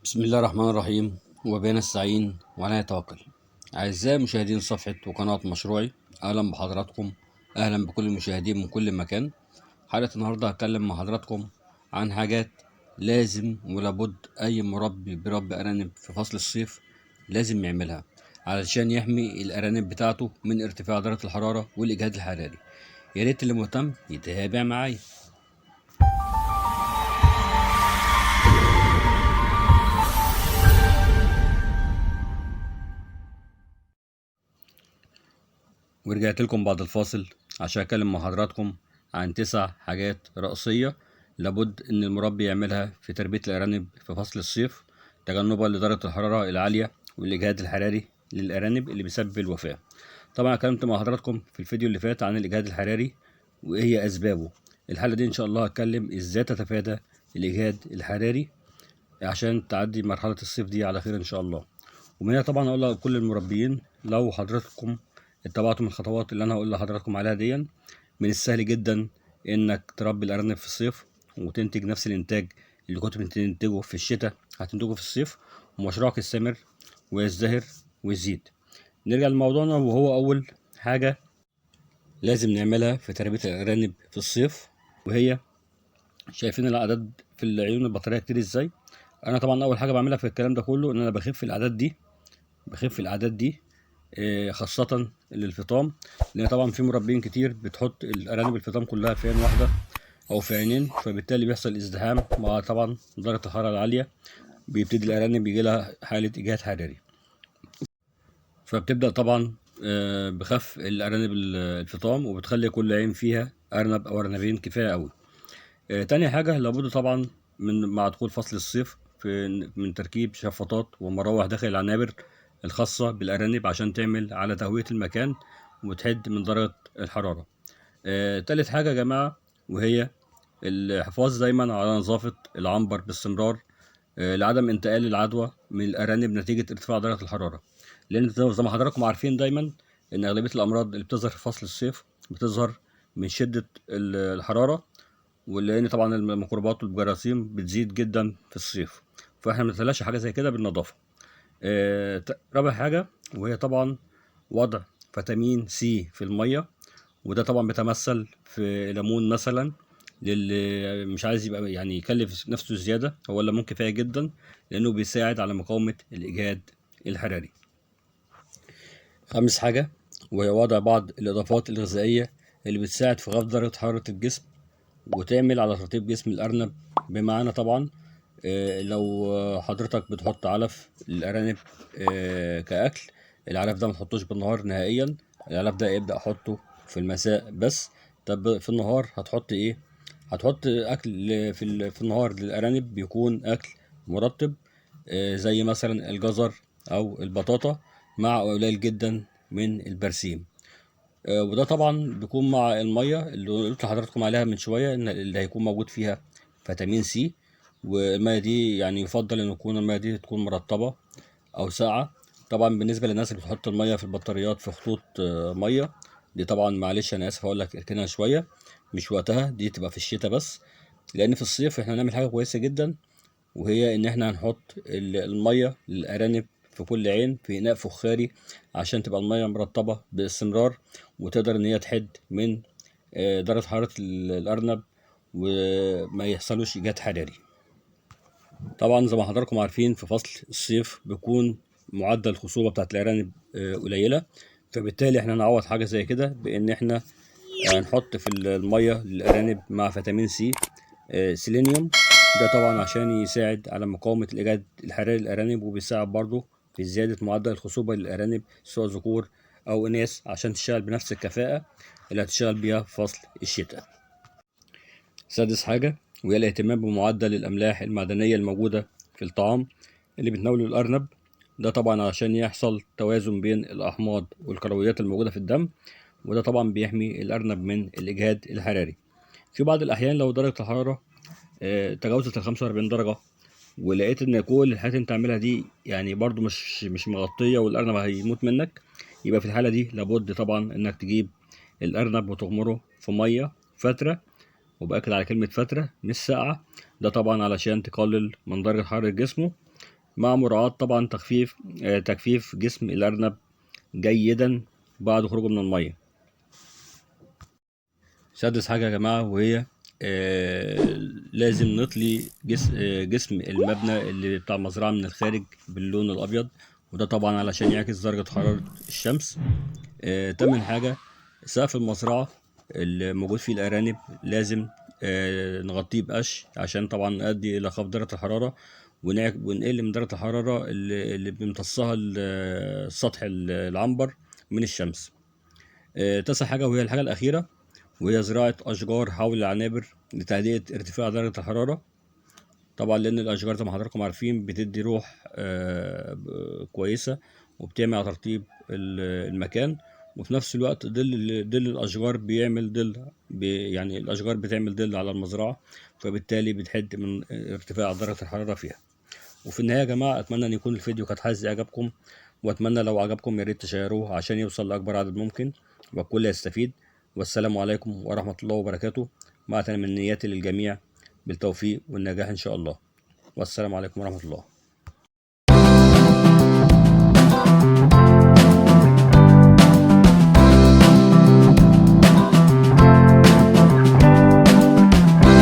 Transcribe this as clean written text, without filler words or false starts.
بسم الله الرحمن الرحيم وبنا نستعين وعلى نتوكل. أعزائي مشاهدين صفحة وقناة مشروعي، أهلا بحضراتكم. أهلا بكل المشاهدين من كل مكان. حلقة النهاردة هتكلم مع حضراتكم عن حاجات لازم ولابد أي مربي بيربي أرانب في فصل الصيف لازم يعملها علشان يحمي الأرانب بتاعته من ارتفاع درجة الحرارة والإجهاد الحراري. يا ريت اللي مهتم يتابع معايا. ورجعت لكم بعد الفاصل عشان أتكلم مع حضراتكم عن 9 حاجات رئيسية لابد إن المربي يعملها في تربية الأرانب في فصل الصيف، تجنبا لدرجة الحرارة العالية والإجهاد الحراري للأرانب اللي بيسبب الوفاة. طبعا اتكلمت مع حضراتكم في الفيديو اللي فات عن الإجهاد الحراري وإيه هي أسبابه. الحلقة دي إن شاء الله هتكلم إزاي تتفادى الإجهاد الحراري عشان تعدي مرحلة الصيف دي على خير إن شاء الله. ومن هنا طبعا أقول لكل المربيين، لو حضراتكم اتبعتم الخطوات اللي أنا هقول لحضراتكم عليها دي، من السهل جدا إنك تربي الأرانب في الصيف وتنتج نفس الإنتاج اللي كنت بتنتجه في الشتاء هتنتجه في الصيف، ومشروعك يستمر ويزدهر ويزيد. نرجع لموضوعنا، وهو أول حاجة لازم نعملها في تربية الأرانب في الصيف، وهي شايفين الأعداد في العيون البطارية كتير إزاي. انا طبعا اول حاجه بعملها في الكلام ده كله ان انا بخف الاعداد دي خاصه للفطام، لان طبعا في مربين كتير بتحط الارانب الفطام كلها في عين واحده او في عينين، فبالتالي بيحصل ازدحام مع طبعا درجه الحراره العاليه، بيبتدي الارانب يجي لها حاله اجهاد حراري، فبتبدا طبعا بخف الارانب الفطام، وبتخلي كل عين فيها ارنب او ارنبين كفايه قوي. تاني حاجة لابد طبعا مع دخول فصل الصيف من تركيب شفاطات ومراوح داخل العنابر الخاصة بالأرانب عشان تعمل على تهوية المكان وتحد من درجة الحرارة. تالت حاجة يا جماعة، وهي الحفاظ دايما على نظافة العنبر باستمرار لعدم انتقال العدوى من الأرانب نتيجة ارتفاع درجة الحرارة، لأن زي ما حضراتكم عارفين دايما إن أغلبية الأمراض اللي بتظهر في فصل الصيف بتظهر من شدة الحرارة، ولان طبعا الميكروبات والجراثيم بتزيد جدا في الصيف، فاحنا ما نتلاشى حاجه زي كده بالنظافه. رابع حاجه، وهي طبعا وضع فيتامين سي في الميه، وده طبعا بيتمثل في ليمون مثلا، للي مش عايز يبقى يعني يكلف نفسه زياده، هو الليمون كفايه جدا لانه بيساعد على مقاومه الاجهاد الحراري. خامس حاجه، وهي وضع بعض الاضافات الغذائيه اللي بتساعد في خفض درجه حراره الجسم وتعمل على ترطيب جسم الأرنب. بمعنى طبعا لو حضرتك بتحط علف للأرانب كأكل، العلف ده متحطوش بالنهار نهائيا، العلف ده يبدأ أحطه في المساء بس. طب في النهار هتحط إيه؟ هتحط أكل في النهار للأرانب بيكون أكل مرطب زي مثلا الجزر أو البطاطا مع قليل جدا من البرسيم. وده طبعا بيكون مع الميه اللي قلت لحضراتكم عليها من شويه ان اللي هيكون موجود فيها فيتامين سي. والميه دي يعني يفضل ان يكون الميه دي تكون مرطبه او ساقعه. طبعا بالنسبه للناس اللي بتحط الميه في البطاريات في خطوط ميه، دي طبعا معلش انا اسف اقول لك اركنها شويه، مش وقتها، دي تبقى في الشتاء بس. لان في الصيف احنا هنعمل حاجه كويسه جدا، وهي ان احنا هنحط الميه للارانب في كل عين في اناء فخاري عشان تبقى الميه مرطبه باستمرار، وتقدر ان هي تحد من درجه حراره الارنب وما يحصلوش ايجاد حراري. طبعا زي ما حضراتكم عارفين في فصل الصيف بيكون معدل الخصوبه بتاعت الارانب قليله، فبالتالي احنا هنعوض حاجه زي كده بان احنا هنحط في الميه للارانب مع فيتامين سي سيلينيوم. ده طبعا عشان يساعد على مقاومة الإجهاد الحراري للأرانب، وبيساعد برضه في زيادة معدل الخصوبة للأرانب سواء ذكور أو إناث عشان تشتغل بنفس الكفاءة اللي هتشتغل بيها في فصل الشتاء. سادس حاجة، وهي الاهتمام بمعدل الأملاح المعدنية الموجودة في الطعام اللي بتناوله الأرنب، ده طبعا عشان يحصل توازن بين الأحماض والكرويات الموجودة في الدم، وده طبعا بيحمي الأرنب من الإجهاد الحراري. في بعض الأحيان لو درجة الحرارة تجاوزت ال 45 درجة، ولقيت ان كل الحاجات اللي انت عاملها دي يعني برضو مش مغطية والارنب هيموت منك، يبقى في الحالة دي لابد طبعا انك تجيب الارنب وتغمره في مية فترة، وبأكد على كلمة فترة مش ساقعة، ده طبعا علشان تقلل من درجة حرارة جسمه مع مراعاة طبعا تجفيف جسم الأرنب جيدا بعد خروجه من المية. سادس حاجة يا جماعة وهي لازم نطلي جسم المبنى اللي بتاع المزرعة من الخارج باللون الأبيض، وده طبعا علشان يعكس درجة حرارة الشمس. تامن حاجة سقف المزرعة اللي موجود فيه الأرانب لازم نغطيه بقش عشان طبعا نؤدي إلى خفض درجة الحرارة، ونقل من درجة الحرارة اللي بيمتصها سطح العنبر من الشمس. تاسع حاجة وهي الحاجة الأخيرة، وهي زراعة أشجار حول العنابر لتهدئة ارتفاع درجة الحرارة. طبعا لأن الأشجار زي ما حضراتكم عارفين بتدي روح كويسة، وبتعمل على ترطيب المكان، وفي نفس الوقت ظل الأشجار بيعمل ظل يعني الأشجار بتعمل ظل على المزرعة، فبالتالي بتحد من ارتفاع درجة الحرارة فيها. وفي النهاية يا جماعة أتمنى أن يكون الفيديو قد حاز إعجابكم، وأتمنى لو عجبكم يا ريت تشيروه عشان يوصل لأكبر عدد ممكن والكل يستفيد. والسلام عليكم ورحمة الله وبركاته، مع تمنياتي للجميع بالتوفيق والنجاح إن شاء الله. والسلام عليكم ورحمة الله.